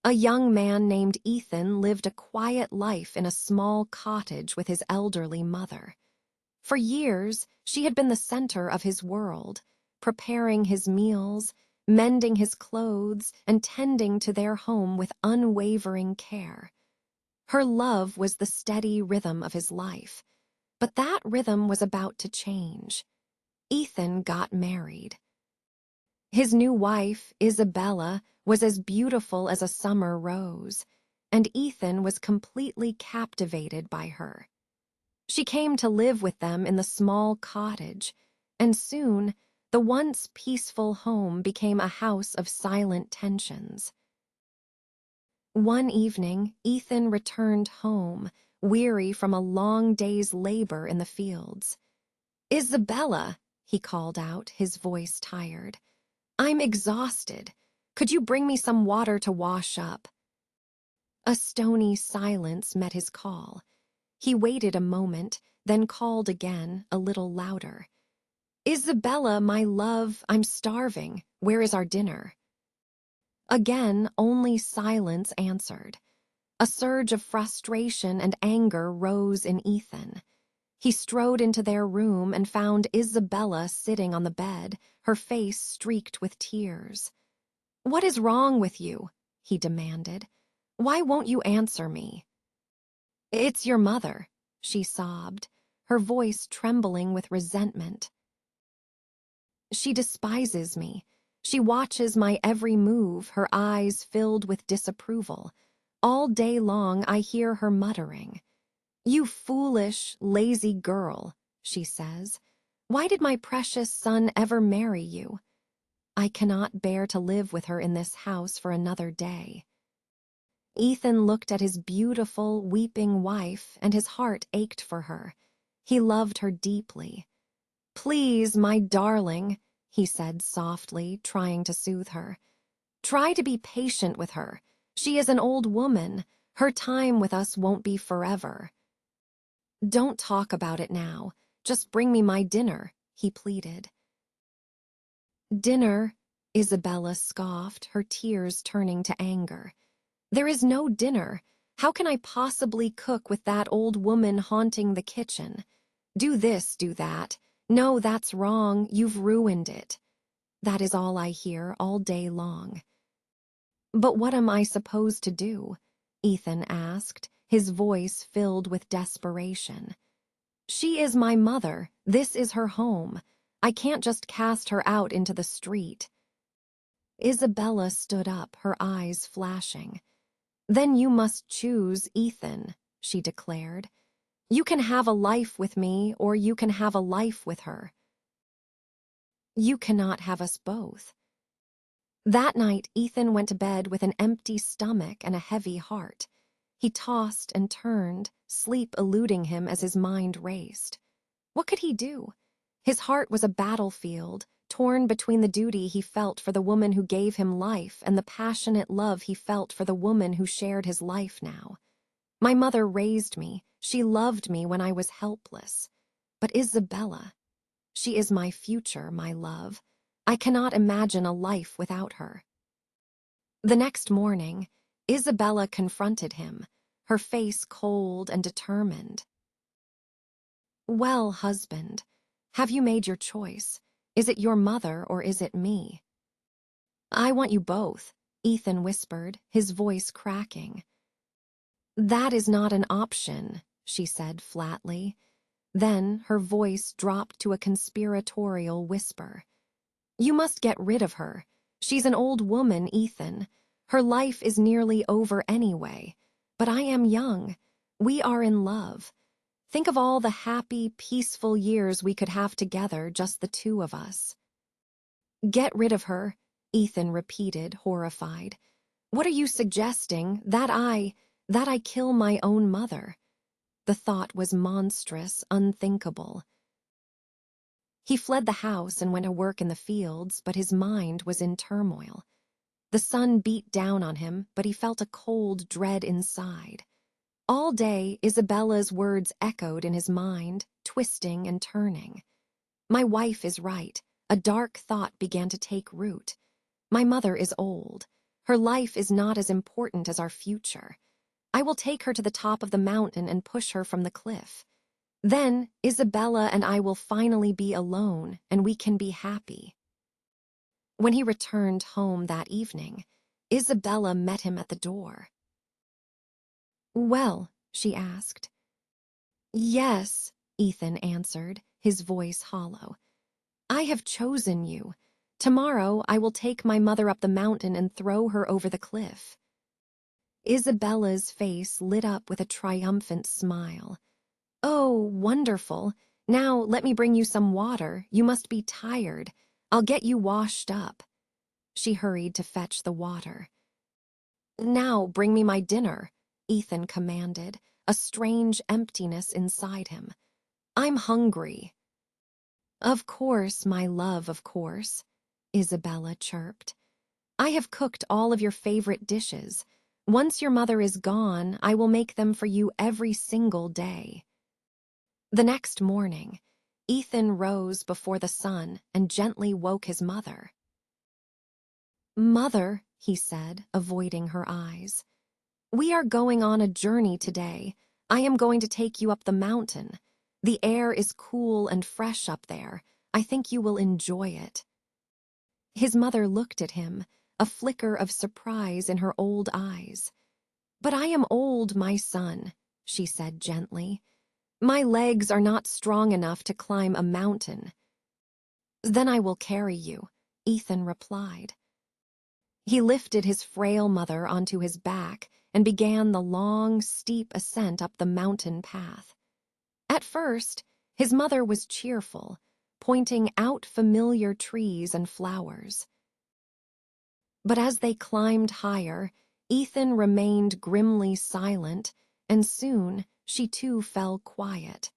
A young man named Ethan lived a quiet life in a small cottage with his elderly mother. For years, she had been the center of his world, preparing his meals, mending his clothes, and tending to their home with unwavering care. Her love was the steady rhythm of his life, but that rhythm was about to change. Ethan got married. His new wife, Isabella, was as beautiful as a summer rose, and Ethan was completely captivated by her. She came to live with them in the small cottage, and soon the once peaceful home became a house of silent tensions. One evening, Ethan returned home, weary from a long day's labor in the fields. "Isabella," he called out, his voice tired. "I'm exhausted. Could you bring me some water to wash up?" A stony silence met his call. He waited a moment, then called again, a little louder. "Isabella, my love, I'm starving. Where is our dinner?" Again, only silence answered. A surge of frustration and anger rose in Ethan. He strode into their room and found Isabella sitting on the bed, her face streaked with tears. "What is wrong with you?" he demanded. "Why won't you answer me?" "It's your mother," she sobbed, her voice trembling with resentment. "She despises me. She watches my every move, her eyes filled with disapproval. All day long I hear her muttering. 'You foolish, lazy girl,' she says. 'Why did my precious son ever marry you?' I cannot bear to live with her in this house for another day." Ethan looked at his beautiful, weeping wife, and his heart ached for her. He loved her deeply. "Please, my darling," he said softly, trying to soothe her. "Try to be patient with her. She is an old woman. Her time with us won't be forever." "Don't talk about it now. Just bring me my dinner," he pleaded. "Dinner?" Isabella scoffed, her tears turning to anger. "There is no dinner. How can I possibly cook with that old woman haunting the kitchen? Do this, do that. No, that's wrong. You've ruined it." That is all I hear all day long. "But what am I supposed to do?" Ethan asked, his voice filled with desperation. "She is my mother. This is her home. I can't just cast her out into the street." Isabella stood up, her eyes flashing. "Then you must choose Ethan," she declared. "You can have a life with me, or you can have a life with her. You cannot have us both." That night, Ethan went to bed with an empty stomach and a heavy heart. He tossed and turned, sleep eluding him as his mind raced. What could he do? His heart was a battlefield, torn between the duty he felt for the woman who gave him life and the passionate love he felt for the woman who shared his life now. My mother raised me. She loved me when I was helpless. But Isabella, she is my future, my love. I cannot imagine a life without her. The next morning, Isabella confronted him, her face cold and determined. "Well, husband, have you made your choice? Is it your mother or is it me?" "I want you both," Ethan whispered, his voice cracking. "That is not an option," she said flatly. Then her voice dropped to a conspiratorial whisper. "You must get rid of her. She's an old woman, Ethan. Her life is nearly over anyway. But I am young. We are in love. Think of all the happy, peaceful years we could have together, just the two of us." "Get rid of her," Ethan repeated, horrified. "What are you suggesting? That I kill my own mother?" The thought was monstrous, unthinkable. He fled the house and went to work in the fields, but his mind was in turmoil. The sun beat down on him, but he felt a cold dread inside. All day, Isabella's words echoed in his mind, twisting and turning. "My wife is right." A dark thought began to take root. "My mother is old. Her life is not as important as our future. I will take her to the top of the mountain and push her from the cliff. Then Isabella and I will finally be alone, and we can be happy." When he returned home that evening, Isabella met him at the door. "Well," she asked. "Yes," Ethan answered, his voice hollow. "I have chosen you. Tomorrow I will take my mother up the mountain and throw her over the cliff." Isabella's face lit up with a triumphant smile. "Oh, wonderful. Now let me bring you some water. You must be tired. I'll get you washed up." She hurried to fetch the water. "Now bring me my dinner," Ethan commanded, a strange emptiness inside him. "I'm hungry." "Of course, my love, of course," Isabella chirped. "I have cooked all of your favorite dishes. Once your mother is gone, I will make them for you every single day." The next morning, Ethan rose before the sun and gently woke his mother. "Mother," he said, avoiding her eyes, "we are going on a journey today. I am going to take you up the mountain. The air is cool and fresh up there. I think you will enjoy it." His mother looked at him, a flicker of surprise in her old eyes. "But I am old, my son," she said gently. "My legs are not strong enough to climb a mountain." "Then I will carry you," Ethan replied. He lifted his frail mother onto his back and began the long, steep ascent up the mountain path. At first, his mother was cheerful, pointing out familiar trees and flowers. But as they climbed higher, Ethan remained grimly silent, and soon she too fell quiet.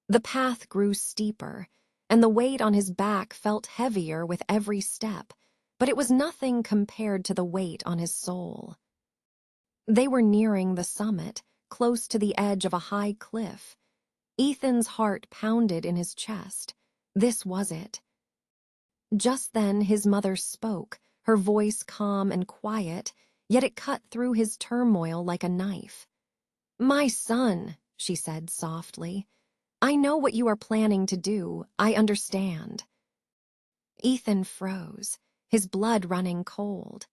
The path grew steeper, and the weight on his back felt heavier with every step, but it was nothing compared to the weight on his soul. They were nearing the summit, close to the edge of a high cliff. Ethan's heart pounded in his chest. This was it. Just then his mother spoke, her voice calm and quiet, yet it cut through his turmoil like a knife. "My son," she said softly, "I know what you are planning to do. I understand." Ethan froze, his blood running cold.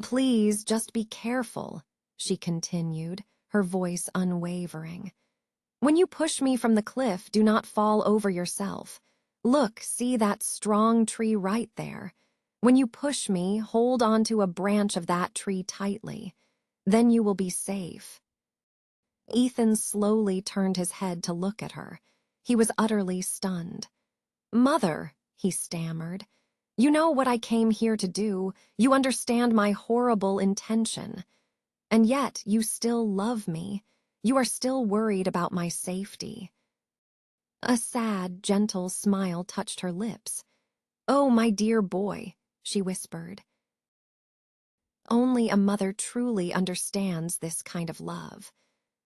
"Please, just be careful," she continued, her voice unwavering. "When you push me from the cliff, do not fall over yourself. Look, see that strong tree right there. When you push me, hold onto a branch of that tree tightly. Then you will be safe." Ethan slowly turned his head to look at her. He was utterly stunned. "Mother," he stammered, "you know what I came here to do. You understand my horrible intention. And yet you still love me. You are still worried about my safety." A sad, gentle smile touched her lips. "Oh, my dear boy," she whispered. Only a mother truly understands this kind of love.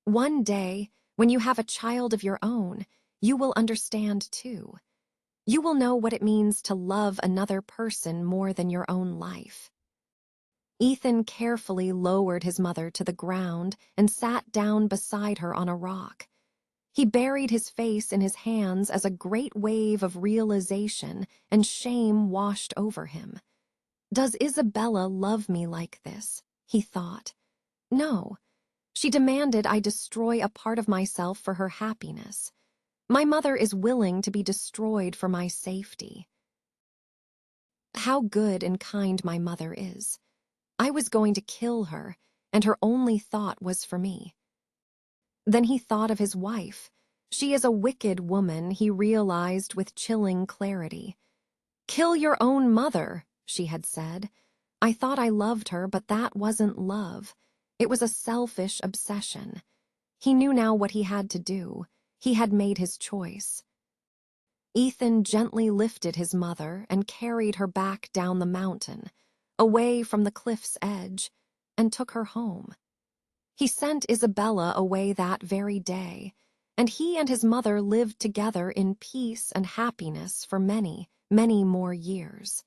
One day, when you have a child of your own, you will understand too. You will know what it means to love another person more than your own life. Ethan carefully lowered his mother to the ground and sat down beside her on a rock. He buried his face in his hands as a great wave of realization and shame washed over him. Does Isabella love me like this? He thought. No. She demanded I destroy a part of myself for her happiness. My mother is willing to be destroyed for my safety. How good and kind my mother is. I was going to kill her, and her only thought was for me. Then he thought of his wife. She is a wicked woman, he realized with chilling clarity. "Kill your own mother," she had said. "I thought I loved her, but that wasn't love. It was a selfish obsession." He knew now what he had to do. He had made his choice. Ethan gently lifted his mother and carried her back down the mountain, away from the cliff's edge, and took her home. He sent Isabella away that very day, and he and his mother lived together in peace and happiness for many, many more years.